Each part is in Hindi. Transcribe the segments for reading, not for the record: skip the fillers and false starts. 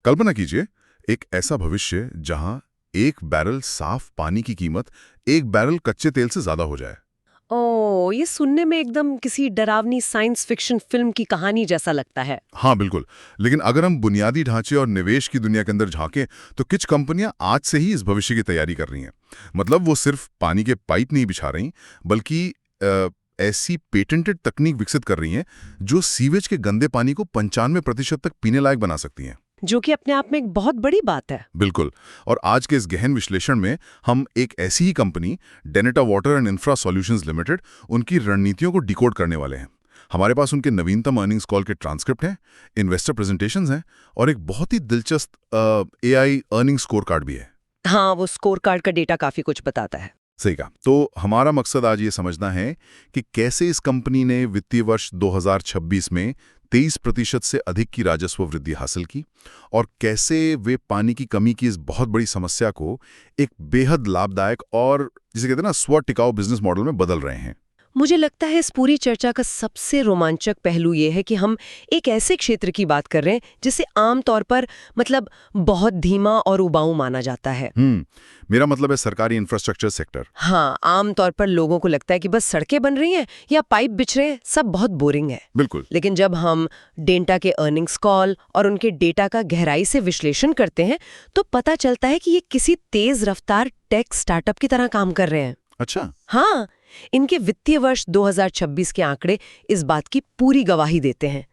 कल्पना कीजिए एक ऐसा भविष्य जहां एक बैरल साफ पानी की कीमत एक बैरल कच्चे तेल से ज्यादा हो जाए। ओह, ये सुनने में एकदम किसी डरावनी साइंस फिक्शन फिल्म की कहानी जैसा लगता है। हाँ बिल्कुल। लेकिन अगर हम बुनियादी ढांचे और निवेश की दुनिया के अंदर झांकें तो कुछ कंपनियां आज से ही इस भविष्य की तैयारी कर रही हैं। मतलब वो सिर्फ पानी के पाइप नहीं बिछा रही, बल्कि ऐसी पेटेंटेड तकनीक विकसित कर रही हैं जो सीवेज के गंदे पानी को 95% तक पीने लायक बना सकती हैं। जो कि अपने आप में एक बहुत बड़ी बात है। बिल्कुल। और आज के इस गहन विश्लेषण में हम एक ऐसी ही कंपनी डेनेटा water and infra solutions limited उनकी रणनीतियों को डिकोड करने वाले हैं। हमारे पास उनके नवीनतम अर्निंग्स कॉल के ट्रांसक्रिप्ट हैं, इन्वेस्टर प्रेजेंटेशंस हैं और एक बहुत ही दिलचस्प एआई अर्निंग स्कोर कार्ड भी है। हाँ, वो स्कोर कार्ड का डेटा काफी कुछ बताता है। सही कहा। तो हमारा मकसद आज ये समझना है कि कैसे इस कंपनी ने वित्तीय वर्ष 2026 में 23% से अधिक की राजस्व वृद्धि हासिल की और कैसे वे पानी की कमी की इस बहुत बड़ी समस्या को एक बेहद लाभदायक और जिसे कहते हैं ना स्व टिकाऊ बिजनेस मॉडल में बदल रहे हैं। मुझे लगता है इस पूरी चर्चा का सबसे रोमांचक पहलू ये है कि हम एक ऐसे क्षेत्र की बात कर रहे हैं जिसे आमतौर पर बहुत धीमा और उबाऊ माना जाता है। मेरा मतलब है सरकारी इंफ्रास्ट्रक्चर सेक्टर। हाँ, आमतौर पर लोगों को लगता है कि बस सड़कें बन रही हैं या पाइप बिछ रहे हैं, सब बहुत बोरिंग है। बिल्कुल। लेकिन जब हम डेंटा के अर्निंग्स कॉल और उनके डेटा का गहराई से विश्लेषण करते हैं तो पता चलता है कि ये किसी तेज रफ्तार टेक स्टार्टअप की तरह काम कर रहे हैं। अच्छा। हाँ, इनके वित्तीय वर्ष 2026 के आंकड़े इस बात की पूरी गवाही देते हैं।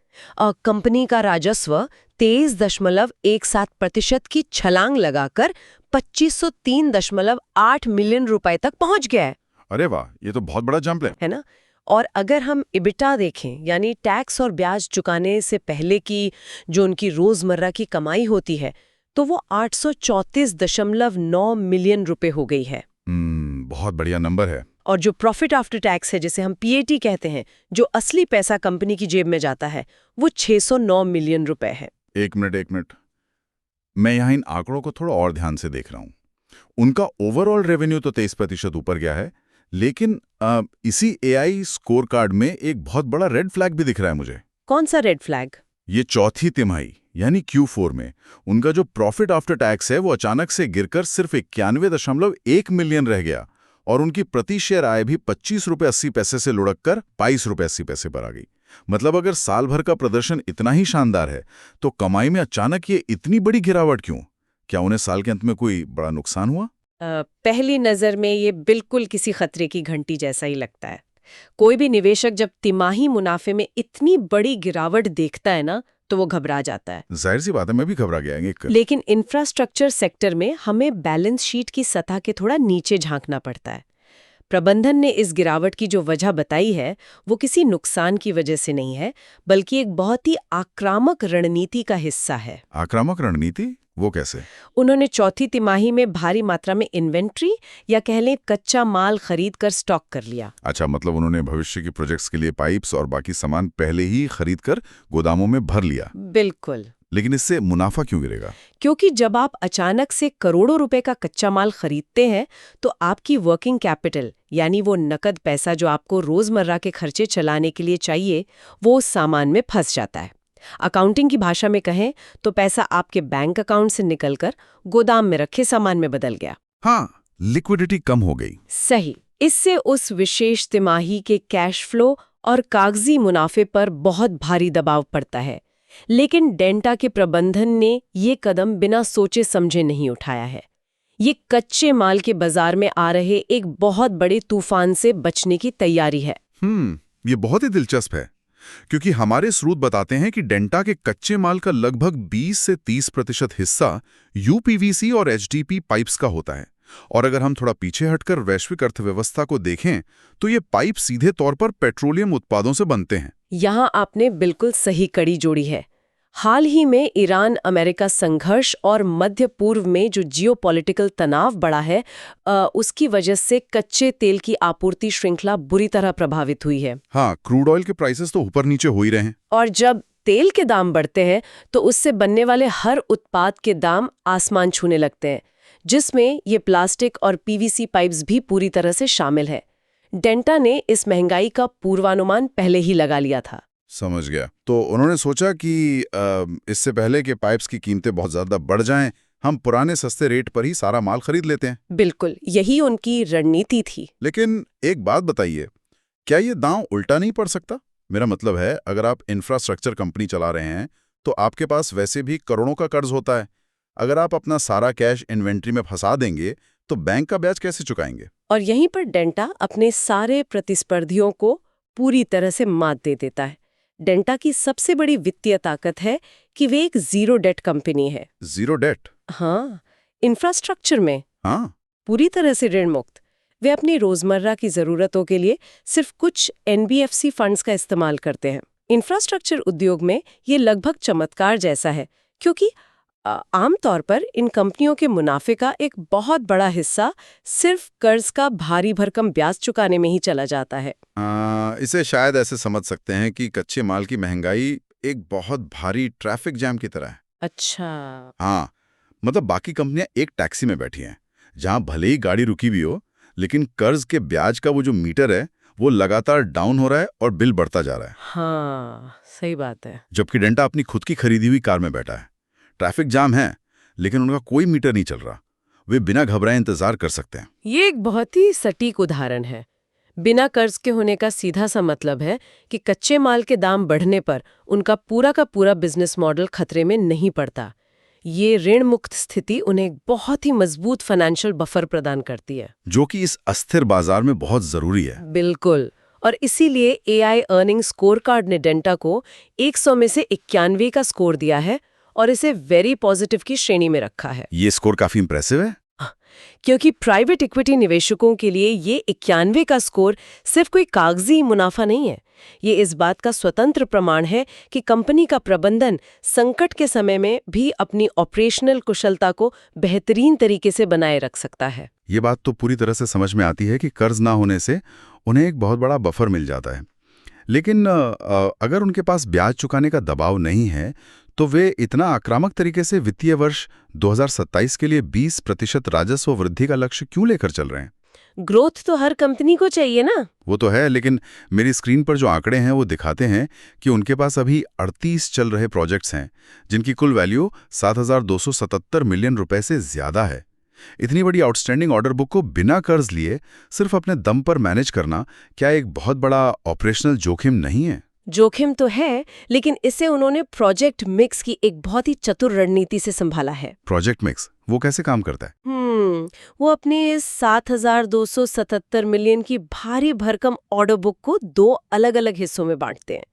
कंपनी का राजस्व 23.17% की छलांग लगाकर 2503.8 मिलियन रुपए तक पहुंच गया है। अरे वाह, ये तो बहुत बड़ा जंप है ना? और अगर हम इबिटा देखें, यानी टैक्स और ब्याज चुकाने से पहले की जो उनकी रोजमर्रा की कमाई होती है, तो वो 834.9 मिलियन रुपए हो गई है। बहुत बढ़िया नंबर है। और जो प्रॉफिट आफ्टर टैक्स है, जिसे हम पीएटी कहते हैं, जो असली पैसा कंपनी की जेब में जाता है, वो 609 मिलियन रुपए है। एक मिनट, मैं यहाँ इन आंकड़ों को थोड़ा और ध्यान से देख रहा हूँ। उनका ओवरऑल रेवेन्यू तो 23% ऊपर गया है, लेकिन इसी एआई स्कोर कार्ड में एक बहुत बड़ा रेड फ्लैग भी दिख रहा है मुझे। कौन सा रेड फ्लैग? ये चौथी तिमाही यानी Q4 में उनका जो प्रॉफिट आफ्टर टैक्स है वो अचानक से गिरकर सिर्फ 91.1 मिलियन रह गया और उनकी प्रति शेयर आय भी 25 रुपये 80 पैसे से लुढ़क कर 22 रुपये 80 पैसे पर आ गई। मतलब अगर साल भर का प्रदर्शन इतना ही शानदार है तो कमाई में अचानक ये इतनी बड़ी गिरावट क्यों? क्या उन्हें साल के अंत में कोई बड़ा नुकसान हुआ? पहली नजर में ये बिल्कुल किसी खतरे की घंटी जैसा ही लगता है। कोई भी निवेशक जब तिमाही मुनाफे में इतनी बड़ी गिरावट देखता है ना, तो वो घबरा जाता है। जाहिर सी बात है, मैं भी घबरा गया। लेकिन इंफ्रास्ट्रक्चर सेक्टर में हमें बैलेंस शीट की सतह के थोड़ा नीचे झांकना पड़ता है। प्रबंधन ने इस गिरावट की जो वजह बताई है, वो किसी नुकसान की वजह से नहीं है, बल्कि एक बहुत ही आक्रामक रणनीति का हिस्सा है। आक्रामक रणनीति? वो कैसे? उन्होंने चौथी तिमाही में भारी मात्रा में इन्वेंट्री या कह लें कच्चा माल खरीद कर स्टॉक कर लिया। अच्छा, मतलब उन्होंने भविष्य की प्रोजेक्ट्स के लिए पाइप्स और बाकी सामान पहले ही खरीद कर गोदामों में भर लिया। बिल्कुल। लेकिन इससे मुनाफा क्यों गिरेगा? क्योंकि जब आप अचानक से करोड़ों रुपए का कच्चा माल खरीदते हैं तो आपकी वर्किंग कैपिटल यानी वो नकद पैसा जो आपको रोजमर्रा के खर्चे चलाने के लिए चाहिए, वो उस सामान में फंस जाता है। अकाउंटिंग की भाषा में कहें तो पैसा आपके बैंक अकाउंट से निकलकर गोदाम में रखे सामान में बदल गया। हाँ, लिक्विडिटी कम हो गई। सही। इससे उस विशेष तिमाही के कैश फ्लो और कागजी मुनाफे पर बहुत भारी दबाव पड़ता है। लेकिन डेंटा के प्रबंधन ने ये कदम बिना सोचे समझे नहीं उठाया है। ये कच्चे माल के बाजार में आ रहे एक बहुत बड़े तूफान से बचने की तैयारी है। ये बहुत ही दिलचस्प है, क्योंकि हमारे स्रोत बताते हैं कि डेंटा के कच्चे माल का लगभग 20 से 30% हिस्सा यूपीवीसी और एचडीपी पाइप्स का होता है। और अगर हम थोड़ा पीछे हटकर वैश्विक अर्थव्यवस्था को देखें तो ये पाइप सीधे तौर पर पेट्रोलियम उत्पादों से बनते हैं। यहाँ आपने बिल्कुल सही कड़ी जोड़ी है। हाल ही में ईरान अमेरिका संघर्ष और मध्य पूर्व में जो जियोपॉलिटिकल तनाव बढ़ा है, उसकी वजह से कच्चे तेल की आपूर्ति श्रृंखला बुरी तरह प्रभावित हुई है। हाँ, क्रूड ऑयल के प्राइसेस तो ऊपर नीचे हो ही रहे हैं। और जब तेल के दाम बढ़ते हैं तो उससे बनने वाले हर उत्पाद के दाम आसमान छूने लगते हैं, जिसमें ये प्लास्टिक और पीवीसी पाइप्स भी पूरी तरह से शामिल है। डेंटा ने इस महंगाई का पूर्वानुमान पहले ही लगा लिया था। समझ गया। तो उन्होंने सोचा कि इससे पहले कि पाइप्स की कीमतें बहुत ज़्यादा बढ़ जाएं, हम पुराने सस्ते रेट पर ही सारा माल खरीद लेते हैं। बिल्कुल, यही उनकी रणनीति थी। लेकिन एक बात बताइए, क्या ये दांव उल्टा नहीं पड़ सकता? मेरा मतलब है, अगर आप इंफ्रास्ट्रक्चर कंपनी चला रहे हैं, तो आपके पास वैसे भी करोड़ों का कर्ज होता है। अगर आप अपना सारा कैश इन्वेंट्री में फंसा देंगे, तो बैंक का ब्याज कैसे चुकाएंगे? और यहीं पर डेंटा अपने सारे प्रतिस्पर्धियों को पूरी तरह से मात दे देता है। डेंटा की सबसे बड़ी वित्तीय ताकत है कि वे एक जीरो डेट कंपनी है। Zero debt? हाँ, इंफ्रास्ट्रक्चर में हाँ। पूरी तरह से ऋण मुक्त। वे अपनी रोजमर्रा की जरूरतों के लिए सिर्फ कुछ एनबीएफसी फंड्स का इस्तेमाल करते हैं। इंफ्रास्ट्रक्चर उद्योग में ये लगभग चमत्कार जैसा है, क्योंकि आमतौर पर इन कंपनियों के मुनाफे का एक बहुत बड़ा हिस्सा सिर्फ कर्ज का भारी भरकम ब्याज चुकाने में ही चला जाता है। इसे शायद ऐसे समझ सकते हैं कि कच्चे माल की महंगाई एक बहुत भारी ट्रैफिक जैम की तरह है। अच्छा। हाँ, मतलब बाकी कंपनियां एक टैक्सी में बैठी हैं, जहां भले ही गाड़ी रुकी भी हो, लेकिन कर्ज के ब्याज का वो जो मीटर है, वो लगातार डाउन हो रहा है और बिल बढ़ता जा रहा है। हाँ, सही बात है। जबकि डेंटा अपनी खुद की खरीदी हुई कार में बैठा है। ट्रैफिक जाम है, लेकिन उनका कोई मीटर नहीं चल रहा। वे बिना घबराए इंतजार कर सकते हैं। ये एक बहुत ही सटीक उदाहरण है। बिना कर्ज के होने का सीधा सा मतलब है कि कच्चे माल के दाम बढ़ने पर उनका पूरा का पूरा बिजनेस मॉडल खतरे में नहीं पड़ता। ये ऋण मुक्त स्थिति उन्हें एक बहुत ही मजबूत फाइनेंशियल बफर प्रदान करती है, जो कि इस अस्थिर बाजार में बहुत जरूरी है। बिल्कुल। और इसीलिए एआई अर्निंग स्कोर कार्ड ने डेंटा को 100 में से 91 का स्कोर दिया है और इसे वेरी पॉजिटिव की श्रेणी में रखा है। ये स्कोर काफी इंप्रेसिव है। क्योंकि प्राइवेट इक्विटी निवेशकों के लिए ये 91 का स्कोर सिर्फ कोई कागजी मुनाफा नहीं है। ये इस बात का स्वतंत्र प्रमाण है कि कंपनी का प्रबंधन संकट के समय में भी अपनी ऑपरेशनल कुशलता को बेहतरीन तरीके से बनाए रख सकता है। ये बात तो पूरी तरह से समझ में आती है कि कर्ज ना होने से उन्हें एक बहुत बड़ा बफर मिल जाता है। लेकिन अगर उनके पास ब्याज चुकाने का दबाव नहीं है, तो वे इतना आक्रामक तरीके से वित्तीय वर्ष 2027 के लिए 20% राजस्व वृद्धि का लक्ष्य क्यों लेकर चल रहे हैं? ग्रोथ तो हर कंपनी को चाहिए ना। वो तो है, लेकिन मेरी स्क्रीन पर जो आंकड़े हैं वो दिखाते हैं कि उनके पास अभी 38 चल रहे प्रोजेक्ट्स हैं, जिनकी कुल वैल्यू 7,277 मिलियन रुपए से ज्यादा है। इतनी बड़ी आउटस्टैंडिंग ऑर्डर बुक को बिना कर्ज लिए सिर्फ अपने दम पर मैनेज करना क्या एक बहुत बड़ा ऑपरेशनल जोखिम नहीं है? जोखिम तो है, लेकिन इसे उन्होंने प्रोजेक्ट मिक्स की एक बहुत ही चतुर रणनीति से संभाला है। प्रोजेक्ट मिक्स वो कैसे काम करता है? वो अपने इस 7,277 मिलियन की भारी भरकम ऑर्डर बुक को दो अलग-अलग हिस्सों में बांटते हैं।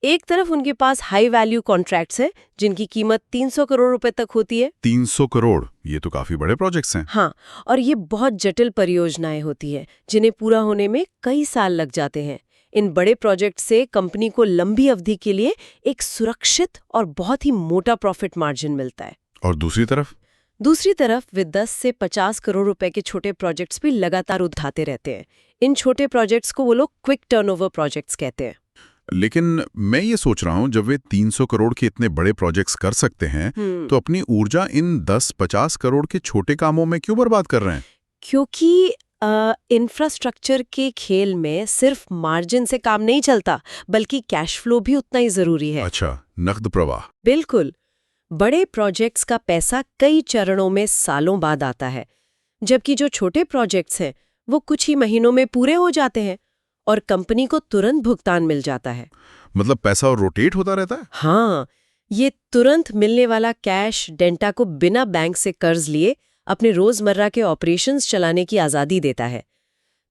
एक तरफ उनके पास हाई वैल्यू कॉन्ट्रैक्ट्स हैं, जिनकी कीमत 300 करोड़ रुपए तक होती है। 300 करोड़, ये तो काफी बड़े प्रोजेक्ट्स हैं। हाँ, और ये बहुत जटिल परियोजनाएं होती है, जिन्हें पूरा होने में कई साल लग जाते हैं। इन बड़े प्रोजेक्ट से कंपनी को लंबी अवधि के लिए एक सुरक्षित और बहुत ही मोटा प्रॉफिट मार्जिन मिलता है। और दूसरी तरफ वे 10 से 50 करोड़ रुपए के छोटे प्रोजेक्ट्स भी लगातार उठाते रहते हैं। इन छोटे प्रोजेक्ट्स को वो लोग क्विक टर्नओवर प्रोजेक्ट्स कहते हैं। लेकिन मैं ये सोच रहा हूँ, जब वे 300 करोड़ के इतने बड़े प्रोजेक्ट्स कर सकते हैं, तो अपनी ऊर्जा इन 10-50 करोड़ के छोटे कामों में क्यों बर्बाद कर रहे हैं? क्योंकि इंफ्रास्ट्रक्चर के खेल में सिर्फ मार्जिन से काम नहीं चलता, बल्कि कैश फ्लो भी उतना ही जरूरी है। अच्छा, नकद प्रवाह। बिल्कुल। बड़े प्रोजेक्ट्स का पैसा कई चरणों में सालों बाद आता है, जबकि जो छोटे प्रोजेक्ट्स हैं वो कुछ ही महीनों में पूरे हो जाते हैं और कंपनी को तुरंत भुगतान मिल जाता है। मतलब पैसा और रोटेट होता रहता है? हाँ, ये तुरंत मिलने वाला कैश डेंटा को बिना बैंक से कर्ज लिए अपने रोजमर्रा के ऑपरेशंस चलाने की आज़ादी देता है।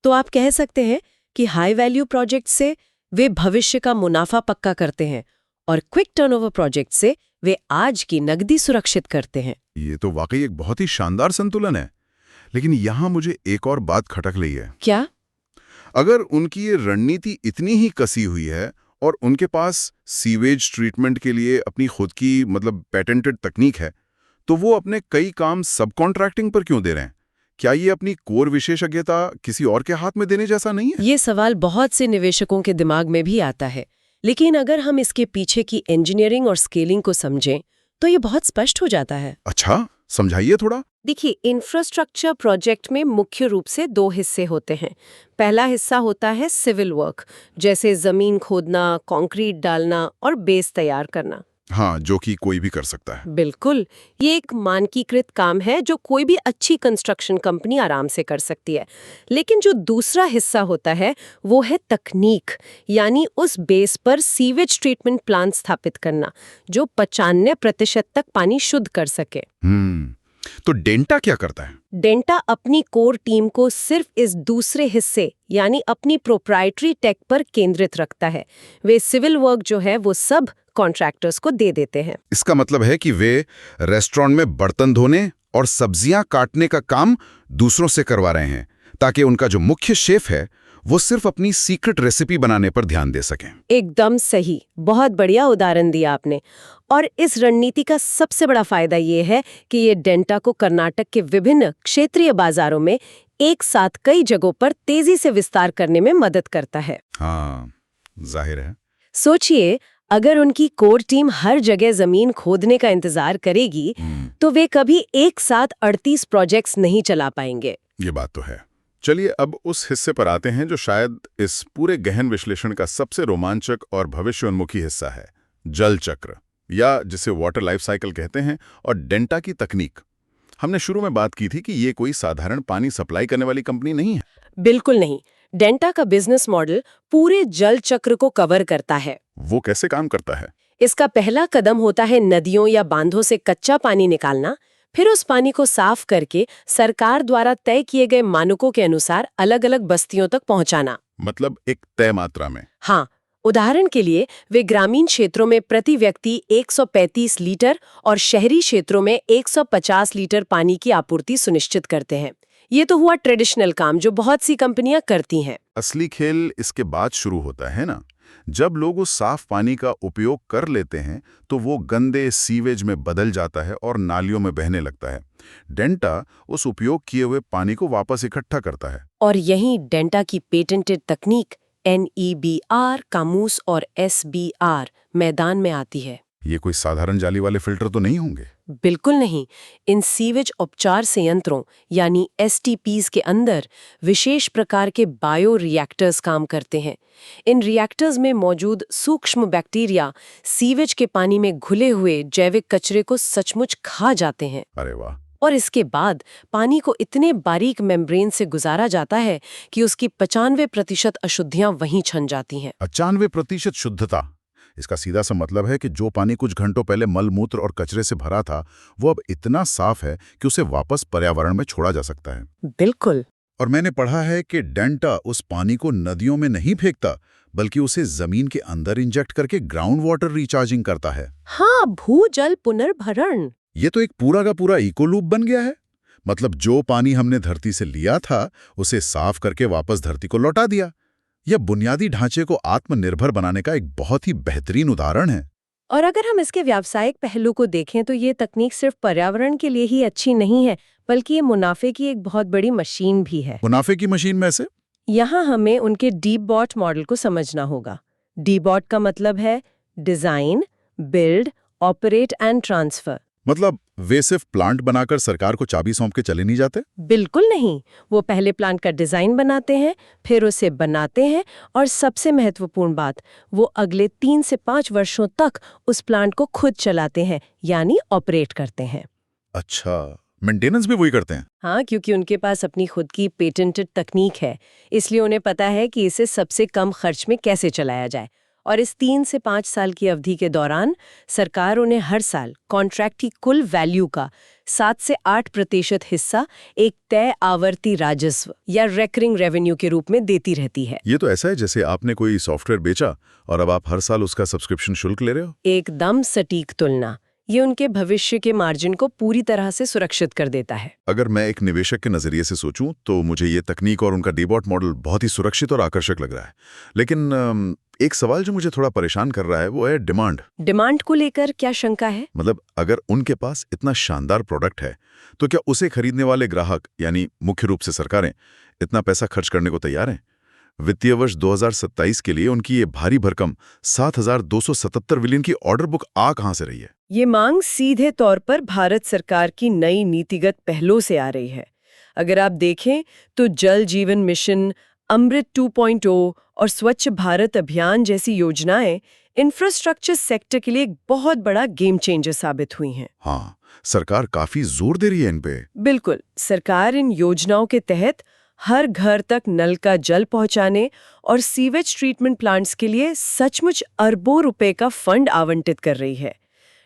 तो आप कह सकते हैं कि हाई वैल्यू प्रोजेक्ट से वे भविष्य का मुनाफा पक्का करते हैं और क्विक टर्नओवर प्रोजेक्ट से वे आज की नकदी सुरक्षित करते हैं। ये तो वाकई एक बहुत ही शानदार संतुलन है। लेकिन यहाँ मुझे एक और बात खटक रही है। क्या? अगर उनकी ये रणनीति इतनी ही कसी हुई है और उनके पास सीवेज ट्रीटमेंट के लिए अपनी खुद की पेटेंटेड तकनीक है, तो वो अपने कई काम सब कॉन्ट्रैक्टिंग पर क्यों दे रहे हैं? क्या ये अपनी कोर विशेषज्ञता किसी और के हाथ में देने जैसा नहीं है? ये सवाल बहुत से निवेशकों के दिमाग में भी आता है, लेकिन अगर हम इसके पीछे की इंजीनियरिंग और स्केलिंग को समझें तो ये बहुत स्पष्ट हो जाता है। अच्छा, समझाइए थोड़ा। देखिए, इंफ्रास्ट्रक्चर प्रोजेक्ट में मुख्य रूप से दो हिस्से होते हैं। पहला हिस्सा होता है सिविल वर्क, जैसे जमीन खोदना, कंक्रीट डालना और बेस तैयार करना। हाँ, जो कि कोई भी कर सकता है। बिल्कुल, ये एक मानकीकृत काम है जो कोई भी अच्छी कंस्ट्रक्शन कंपनी आराम से कर सकती है। लेकिन जो दूसरा हिस्सा होता है वो है तकनीक, यानी उस बेस पर सीवेज ट्रीटमेंट प्लांट स्थापित करना जो 95% तक पानी शुद्ध कर सके। तो डेंटा क्या करता है? डेंटा अपनी कोर टीम को सिर्फ इस दूसरे हिस्से यानी अपनी प्रोप्राइटरी टेक पर केंद्रित रखता है। वे सिविल वर्क जो है वो सब कॉन्ट्रैक्टर्स को दे देते हैं। इसका मतलब है कि वे रेस्टोरेंट में बर्तन धोने और सब्जियां काटने का काम दूसरों से करवा रहे हैं, ताकि उनका जो मुख्य शेफ है वो सिर्फ अपनी सीक्रेट रेसिपी बनाने पर ध्यान दे सकें। एकदम सही, बहुत बढ़िया उदाहरण दिया आपने। और इस रणनीति का सबसे बड़ा फायदा ये है कि ये डेंटा को कर्नाटक के विभिन्न क्षेत्रीय बाजारों में एक साथ कई जगहों पर तेजी से विस्तार करने में मदद करता है। हाँ, जाहिर है। सोचिए, अगर उनकी कोर टीम हर जगह जमीन खोदने का इंतजार करेगी तो वे कभी एक साथ 38 प्रोजेक्ट्स नहीं चला पाएंगे। ये बात तो है। चलिए अब उस हिस्से पर आते हैं जो शायद इस पूरे गहन विश्लेषण का सबसे रोमांचक और भविष्योन्मुखी हिस्सा है, जल चक्र, या जिसे वाटर लाइफ साइकिल कहते हैं, और डेंटा की तकनीक। हमने शुरू में बात की थी कि ये कोई साधारण पानी सप्लाई करने वाली कंपनी नहीं है। बिल्कुल नहीं। डेंटा का बिजनेस मॉडल पूरे जल चक्र को कवर करता है। वो कैसे काम करता है? इसका पहला कदम होता है नदियों या बांधों से कच्चा पानी निकालना, फिर उस पानी को साफ करके सरकार द्वारा तय किए गए मानकों के अनुसार अलग अलग बस्तियों तक पहुंचाना। मतलब एक तय मात्रा में? हाँ, उदाहरण के लिए वे ग्रामीण क्षेत्रों में प्रति व्यक्ति 135 लीटर और शहरी क्षेत्रों में 150 लीटर पानी की आपूर्ति सुनिश्चित करते हैं। ये तो हुआ ट्रेडिशनल काम जो बहुत सी कंपनियां करती हैं। असली खेल इसके बाद शुरू होता है ना। जब लोग उस साफ पानी का उपयोग कर लेते हैं तो वो गंदे सीवेज में बदल जाता है और नालियों में बहने लगता है। डेंटा उस उपयोग किए हुए पानी को वापस इकट्ठा करता है। और यहीं डेंटा की पेटेंटेड तकनीक NEBR, कामूस और SBR मैदान में आती है। ये कोई साधारण जाली वाले फिल्टर तो नहीं होंगे? बिल्कुल नहीं। इन सीवेज उपचार संयंत्रों यानी STPs के अंदर विशेष प्रकार के बायो रिएक्टर्स काम करते हैं। इन रिएक्टर्स में मौजूद सूक्ष्म बैक्टीरिया सीवेज के पानी में घुले हुए जैविक कचरे को सचमुच खा जाते हैं। अरे वाह! और इसके बाद पानी को इतने बारीक मेम्ब्रेन से गुजारा जाता है कि उसकी 95% अशुद्धियां वहीं छन जाती हैं। 95% शुद्धता। इसका सीधा सा मतलब है कि जो पानी कुछ घंटों पहले मल मूत्र और कचरे से भरा था वो अब इतना साफ है कि उसे वापस पर्यावरण में छोड़ा जा सकता है। बिल्कुल। और मैंने पढ़ा है कि डेंटा उस पानी को नदियों में नहीं फेंकता, बल्कि उसे जमीन के अंदर इंजेक्ट करके ग्राउंड वाटर रिचार्जिंग करता है। हाँ, भूजल पुनर्भरण। ये तो एक पूरा का पूरा इको लूप बन गया है। मतलब जो पानी हमने धरती से लिया था उसे साफ करके वापस धरती को लौटा दिया। यह बुनियादी ढांचे को आत्मनिर्भर बनाने का एक बहुत ही बेहतरीन उदाहरण है। और अगर हम इसके व्यावसायिक पहलू को देखें तो ये तकनीक सिर्फ पर्यावरण के लिए ही अच्छी नहीं है, बल्कि ये मुनाफे की एक बहुत बड़ी मशीन भी है। मुनाफे की मशीन में से? यहाँ हमें उनके डीबॉट मॉडल को समझना होगा। डीबॉट का मतलब है design, build, operate and transfer. मतलब वे सिर्फ प्लांट बनाकर सरकार को चाबी सौंप के चले नहीं जाते? बिल्कुल नहीं। वो पहले प्लांट का डिजाइन बनाते हैं, फिर उसे बनाते हैं, और सबसे महत्वपूर्ण बात, वो अगले 3 से 5 वर्षों तक उस प्लांट को खुद चलाते हैं, यानी ऑपरेट करते हैं। अच्छा, मेंटेनेंस भी वही करते हैं? हाँ, क्योंकि उनके पास अपनी खुद की पेटेंटेड तकनीक है, इसलिए उन्हें पता है कि इसे सबसे कम खर्च में कैसे चलाया जाए। और इस 3 से 5 साल की अवधि के दौरान सरकार उन्हें हर साल कॉन्ट्रैक्ट की कुल वैल्यू का 7 से 8% हिस्सा एक तय आवर्ती राजस्व या रेकरिंग रेवेन्यू के रूप में देती रहती है। ये तो ऐसा है जैसे आपने कोई सॉफ्टवेयर बेचा और अब आप हर साल उसका सब्सक्रिप्शन शुल्क ले रहे हो। एकदम सटीक तुलना। ये उनके भविष्य के मार्जिन को पूरी तरह से सुरक्षित कर देता है। अगर मैं एक निवेशक के नजरिए से सोचूं तो मुझे ये तकनीक और उनका डीबॉट मॉडल बहुत ही सुरक्षित और आकर्षक लग रहा है। लेकिन एक सवाल जो मुझे थोड़ा परेशान कर रहा है वो है डिमांड। डिमांड को लेकर क्या शंका है? मतलब अगर उनके पास इतना शानदार प्रोडक्ट है तो क्या उसे खरीदने वाले ग्राहक यानी मुख्य रूप से सरकारें इतना पैसा खर्च करने को तैयार हैं? वित्तीय वर्ष 2027 के लिए उनकी ये भारी भरकम 7,277 बिलियन की ऑर्डर बुक आ कहां से रही है? ये मांग सीधे तौर पर भारत सरकार की नई नीतिगत पहलों से आ रही है। अगर आप देखें तो जल जीवन मिशन, अमृत 2.0 और स्वच्छ भारत अभियान जैसी योजनाएं इंफ्रास्ट्रक्चर सेक्टर के लिए एक बहुत बड़ा गेम चेंजर साबित हुई हैं। हाँ, सरकार काफी जोर दे रही है इन पे। बिल्कुल, सरकार इन योजनाओं के तहत हर घर तक नल का जल पहुंचाने और सीवेज ट्रीटमेंट प्लांट्स के लिए सचमुच अरबों रुपए का फंड आवंटित कर रही है।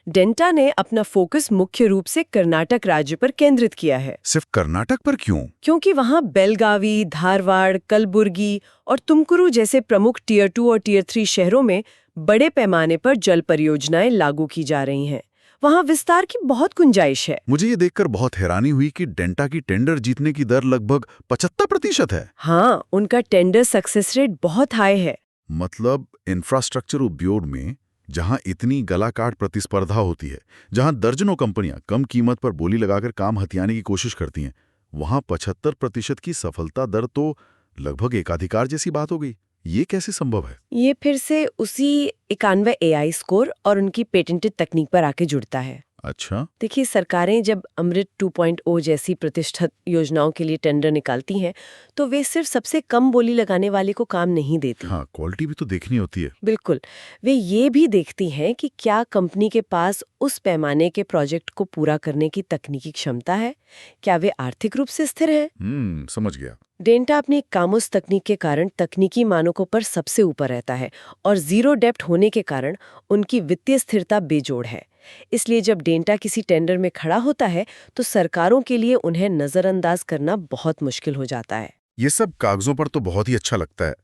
डेंटा ने अपना फोकस मुख्य रूप से कर्नाटक राज्य पर केंद्रित किया है। सिर्फ कर्नाटक पर क्यों? क्योंकि वहां बेलगावी, धारवाड़, कलबुर्गी और तुमकुरू जैसे प्रमुख टियर 2 और टियर 3 शहरों में बड़े पैमाने पर जल परियोजनाएं लागू की जा रही हैं। वहां विस्तार की बहुत गुंजाइश है। मुझे ये देखकर बहुत हैरानी हुई कि डेंटा की टेंडर जीतने की दर लगभग 75% है। हाँ, उनका टेंडर सक्सेस रेट बहुत हाई है। मतलब इंफ्रास्ट्रक्चर उद्योग में जहां इतनी गलाकाट प्रतिस्पर्धा होती है, जहां दर्जनों कंपनियां कम कीमत पर बोली लगाकर काम हथियाने की कोशिश करती हैं, वहां 75% की सफलता दर तो लगभग एकाधिकार जैसी बात हो गई। ये कैसे संभव है? ये फिर से उसी 91 एआई स्कोर और उनकी पेटेंटेड तकनीक पर आके जुड़ता है। अच्छा। देखिए, सरकारें जब अमृत 2.0 जैसी प्रतिष्ठित योजनाओं के लिए टेंडर निकालती हैं, तो वे सिर्फ सबसे कम बोली लगाने वाले को काम नहीं देती। हाँ, क्वालिटी भी तो देखनी होती है। बिल्कुल, वे ये भी देखती हैं कि क्या कंपनी के पास उस पैमाने के प्रोजेक्ट को पूरा करने की तकनीकी क्षमता है, क्या वे आर्थिक रूप से स्थिर हैं। समझ गया। डेंटा अपनी कामुस तकनीक के कारण तकनीकी मानकों पर सबसे ऊपर रहता है और जीरो डेप्ट होने के कारण उनकी वित्तीय स्थिरता बेजोड़ है। इसलिए जब डेंटा किसी टेंडर में खड़ा होता है तो सरकारों के लिए उन्हें नजरअंदाज करना बहुत मुश्किल हो जाता है। ये सब कागजों पर तो बहुत ही अच्छा लगता है,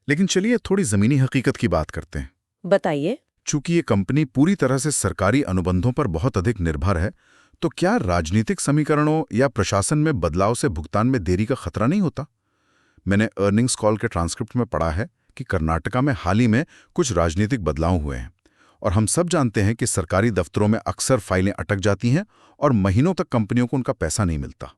लेकिन चलिए थोड़ी जमीनी हकीकत की बात करते हैं। बताइए। चूंकि ये कंपनी पूरी तरह से सरकारी अनुबंधों पर बहुत अधिक निर्भर है, तो क्या राजनीतिक समीकरणों या प्रशासन में बदलाव से भुगतान में देरी का खतरा नहीं होता? मैंने अर्निंग्स कॉल के ट्रांसक्रिप्ट में पढ़ा है कि कर्नाटका में हाल ही में कुछ राजनीतिक बदलाव हुए हैं और हम सब जानते हैं कि सरकारी दफ्तरों में अक्सर फाइलें अटक जाती हैं और महीनों तक कंपनियों को उनका पैसा नहीं मिलता।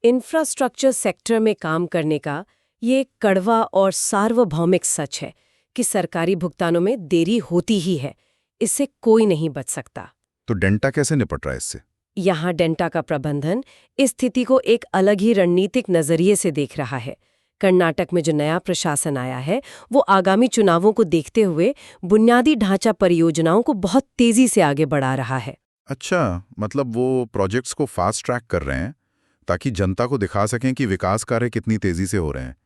इंफ्रास्ट्रक्चर सेक्टर में काम करने का ये एक कड़वा और सार्वभौमिक सच है कि सरकारी भुगतानों में देरी होती ही है। इससे कोई नहीं बच सकता। तो डेंटा कैसे निपट रहा है इससे? यहाँ डेंटा का प्रबंधन इस स्थिति को एक अलग ही रणनीतिक नजरिए से देख रहा है। कर्नाटक में जो नया प्रशासन आया है वो आगामी चुनावों को देखते हुए बुनियादी ढांचा परियोजनाओं को बहुत तेजी से आगे बढ़ा रहा है। अच्छा, मतलब वो प्रोजेक्ट्स को फास्ट ट्रैक कर रहे हैं ताकि जनता को दिखा सकें कि विकास कार्य कितनी तेजी से हो रहे हैं,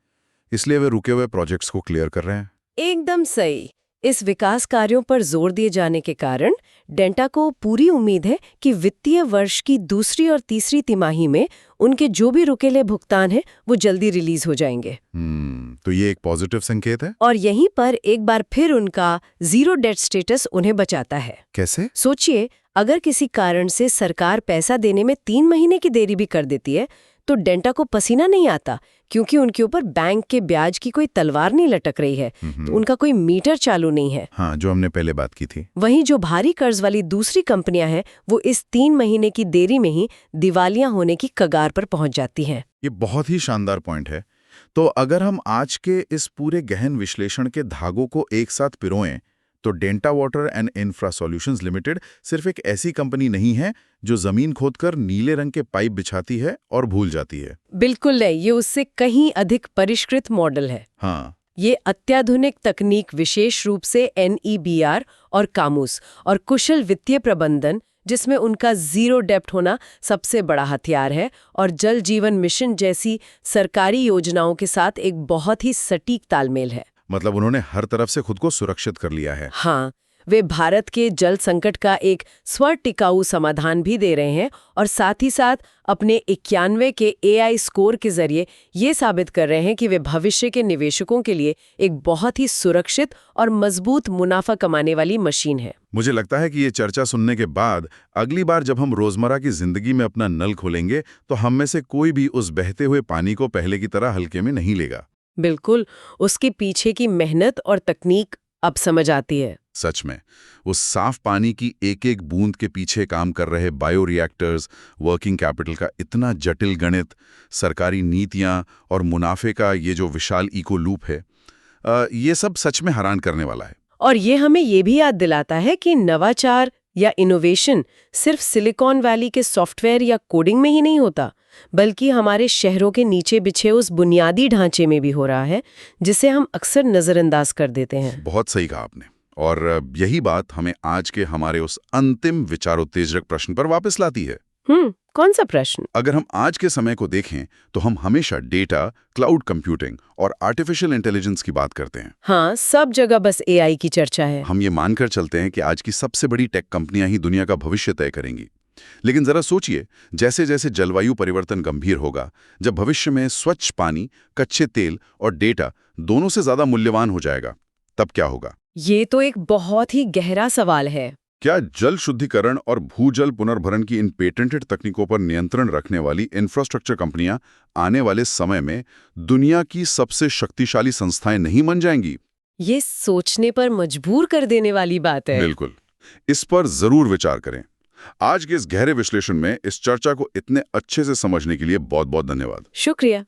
इसलिए वे रुके हुए प्रोजेक्ट्स को क्लियर कर रहे हैं। एकदम सही। इस विकास कार्यों पर जोर दिए जाने के कारण डेंटा को पूरी उम्मीद है कि वित्तीय वर्ष की दूसरी और तीसरी तिमाही में उनके जो भी रुकेले भुगतान हैं वो जल्दी रिलीज हो जाएंगे। तो ये एक पॉजिटिव संकेत है। और यहीं पर एक बार फिर उनका जीरो डेट स्टेटस उन्हें बचाता है। कैसे? सोचिए, अगर किसी कारण से सरकार पैसा देने में 3 महीने की देरी भी कर देती है तो डेंटा को पसीना नहीं आता, क्योंकि उनके ऊपर बैंक के ब्याज की कोई तलवार नहीं लटक रही है, तो उनका कोई मीटर चालू नहीं है। हाँ, जो हमने पहले बात की थी। वहीं जो भारी कर्ज वाली दूसरी कंपनियां हैं वो इस 3 महीने की देरी में ही दिवालिया होने की कगार पर पहुंच जाती हैं। ये बहुत ही शानदार पॉइंट है। तो अगर हम आज के इस पूरे गहन विश्लेषण के धागों को एक साथ पिरोएं, तो Denta water and infra solutions limited सिर्फ एक ऐसी कंपनी नहीं है जो जमीन खोदकर नीले रंग के पाइप बिछाती है और भूल जाती है। बिल्कुल नहीं, ये उससे कहीं अधिक परिष्कृत मॉडल है। हाँ, ये अत्याधुनिक तकनीक, विशेष रूप से NEBR और कामूस और कुशल वित्तीय प्रबंधन, जिसमें उनका जीरो डेप्ट होना सबसे बड़ा हथियार है, और जल जीवन मिशन जैसी सरकारी योजनाओं के साथ एक बहुत ही सटीक तालमेल है। मतलब उन्होंने हर तरफ से खुद को सुरक्षित कर लिया है। हाँ, वे भारत के जल संकट का एक स्व टिकाऊ समाधान भी दे रहे हैं और साथ ही साथ अपने 91 के AI स्कोर के जरिए ये साबित कर रहे हैं कि वे भविष्य के निवेशकों के लिए एक बहुत ही सुरक्षित और मजबूत मुनाफा कमाने वाली मशीन है। मुझे लगता है कि ये चर्चा सुनने के बाद अगली बार जब हम रोजमर्रा की जिंदगी में अपना नल खोलेंगे तो हम में से कोई भी उस बहते हुए पानी को पहले की तरह हल्के में नहीं लेगा। बिल्कुल, उसके पीछे की मेहनत और तकनीक अब समझ आती है। सच में उस साफ पानी की एक एक बूंद के पीछे काम कर रहे बायोरिएक्टर्स, वर्किंग कैपिटल का इतना जटिल गणित, सरकारी नीतियां और मुनाफे का ये जो विशाल इको लूप है, ये सब सच में हैरान करने वाला है। और ये हमें ये भी याद दिलाता है कि नवाचार या इनोवेशन सिर्फ सिलिकॉन वैली के सॉफ्टवेयर या कोडिंग में ही नहीं होता, बल्कि हमारे शहरों के नीचे बिछे उस बुनियादी ढांचे में भी हो रहा है, जिसे हम अक्सर नज़रअंदाज कर देते हैं। बहुत सही कहा आपने। और यही बात हमें आज के हमारे उस अंतिम विचारोत्तेजक प्रश्न पर वापस लाती है। कौन सा प्रश्न? अगर हम आज के समय को देखें तो हम हमेशा डेटा, क्लाउड कंप्यूटिंग और आर्टिफिशियल इंटेलिजेंस की बात करते हैं। हाँ, सब जगह बस एआई की चर्चा है। हम ये मानकर चलते हैं कि आज की सबसे बड़ी टेक कंपनियां ही दुनिया का भविष्य तय करेंगी। लेकिन जरा सोचिए, जैसे जैसे जलवायु परिवर्तन गंभीर होगा, जब भविष्य में स्वच्छ पानी, कच्चे तेल और डेटा दोनों से ज्यादा मूल्यवान हो जाएगा, तब क्या होगा? ये तो एक बहुत ही गहरा सवाल है। क्या जल शुद्धिकरण और भूजल पुनर्भरण की इन पेटेंटेड तकनीकों पर नियंत्रण रखने वाली इंफ्रास्ट्रक्चर कंपनियां आने वाले समय में दुनिया की सबसे शक्तिशाली संस्थाएं नहीं बन जाएंगी? ये सोचने पर मजबूर कर देने वाली बात है। बिल्कुल। इस पर जरूर विचार करें। आज के इस गहरे विश्लेषण में इस चर्चा को इतने अच्छे से समझने के लिए बहुत बहुत धन्यवाद। शुक्रिया।